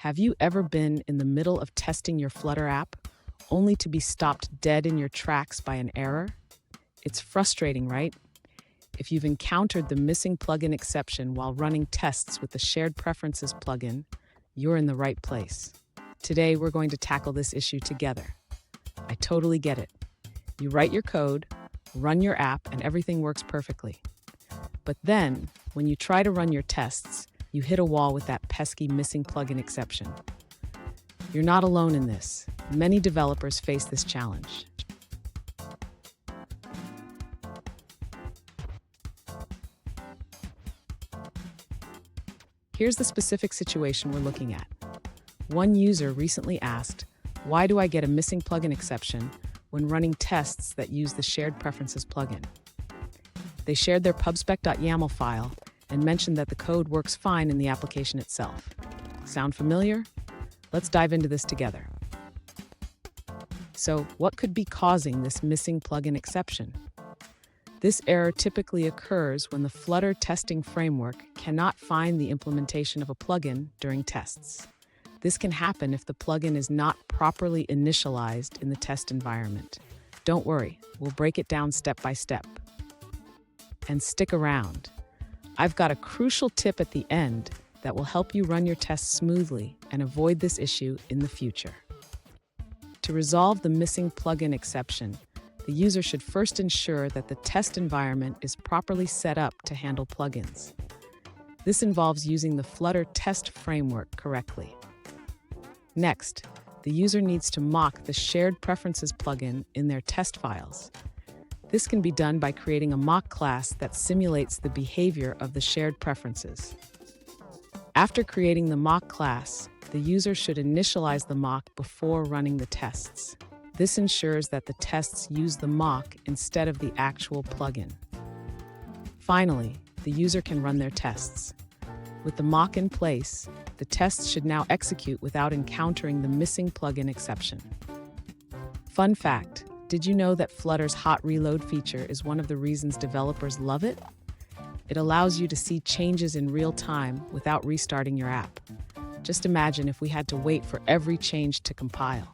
Have you ever been in the middle of testing your Flutter app, only to be stopped dead in your tracks by an error? It's frustrating, right? If you've encountered the missing plugin exception while running tests with the Shared Preferences plugin, you're in the right place. Today, we're going to tackle this issue together. I totally get it. You write your code, run your app, and everything works perfectly. But then, when you try to run your tests, you hit a wall with that pesky missing plugin exception. You're not alone in this. Many developers face this challenge. Here's the specific situation we're looking at. One user recently asked, "Why do I get a missing plugin exception when running tests that use the Shared Preferences plugin?" They shared their pubspec.yaml file and mentioned that the code works fine in the application itself. Sound familiar? Let's dive into this together. So, what could be causing this missing plugin exception? This error typically occurs when the Flutter testing framework cannot find the implementation of a plugin during tests. This can happen if the plugin is not properly initialized in the test environment. Don't worry, we'll break it down step by step. And stick around. I've got a crucial tip at the end that will help you run your tests smoothly and avoid this issue in the future. To resolve the missing plugin exception, the user should first ensure that the test environment is properly set up to handle plugins. This involves using the Flutter test framework correctly. Next, the user needs to mock the Shared Preferences plugin in their test files. This can be done by creating a mock class that simulates the behavior of the shared preferences. After creating the mock class, the user should initialize the mock before running the tests. This ensures that the tests use the mock instead of the actual plugin. Finally, the user can run their tests. With the mock in place, the tests should now execute without encountering the missing plugin exception. Fun fact, did you know that Flutter's hot reload feature is one of the reasons developers love it? It allows you to see changes in real time without restarting your app. Just imagine if we had to wait for every change to compile.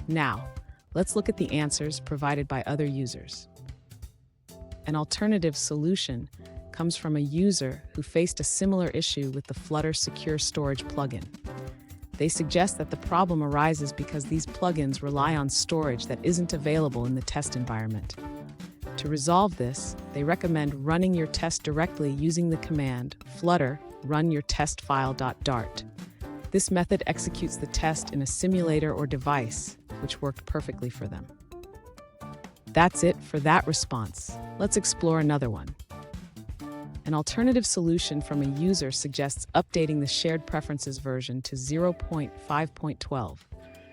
Now, let's look at the answers provided by other users. An alternative solution comes from a user who faced a similar issue with the Flutter Secure Storage plugin. They suggest that the problem arises because these plugins rely on storage that isn't available in the test environment. To resolve this, they recommend running your test directly using the command flutter run-your-test-file.dart. This method executes the test in a simulator or device, which worked perfectly for them. That's it for that response. Let's explore another one. An alternative solution from a user suggests updating the Shared Preferences version to 0.5.12.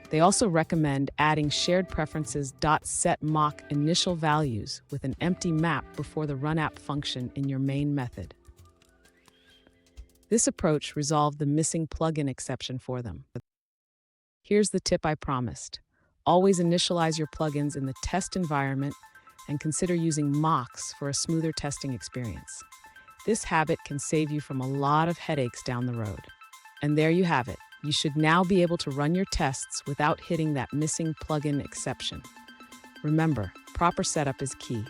They also recommend adding Shared Preferences.set mock initial values with an empty map before the runapp function in your main method. This approach resolved the missing plugin exception for them. Here's the tip I promised. Always initialize your plugins in the test environment and consider using mocks for a smoother testing experience. This habit can save you from a lot of headaches down the road. And there you have it. You should now be able to run your tests without hitting that missing plugin exception. Remember, proper setup is key.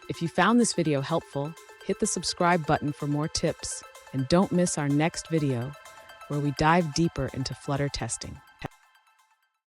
If you found this video helpful, hit the subscribe button for more tips, and don't miss our next video where we dive deeper into Flutter testing.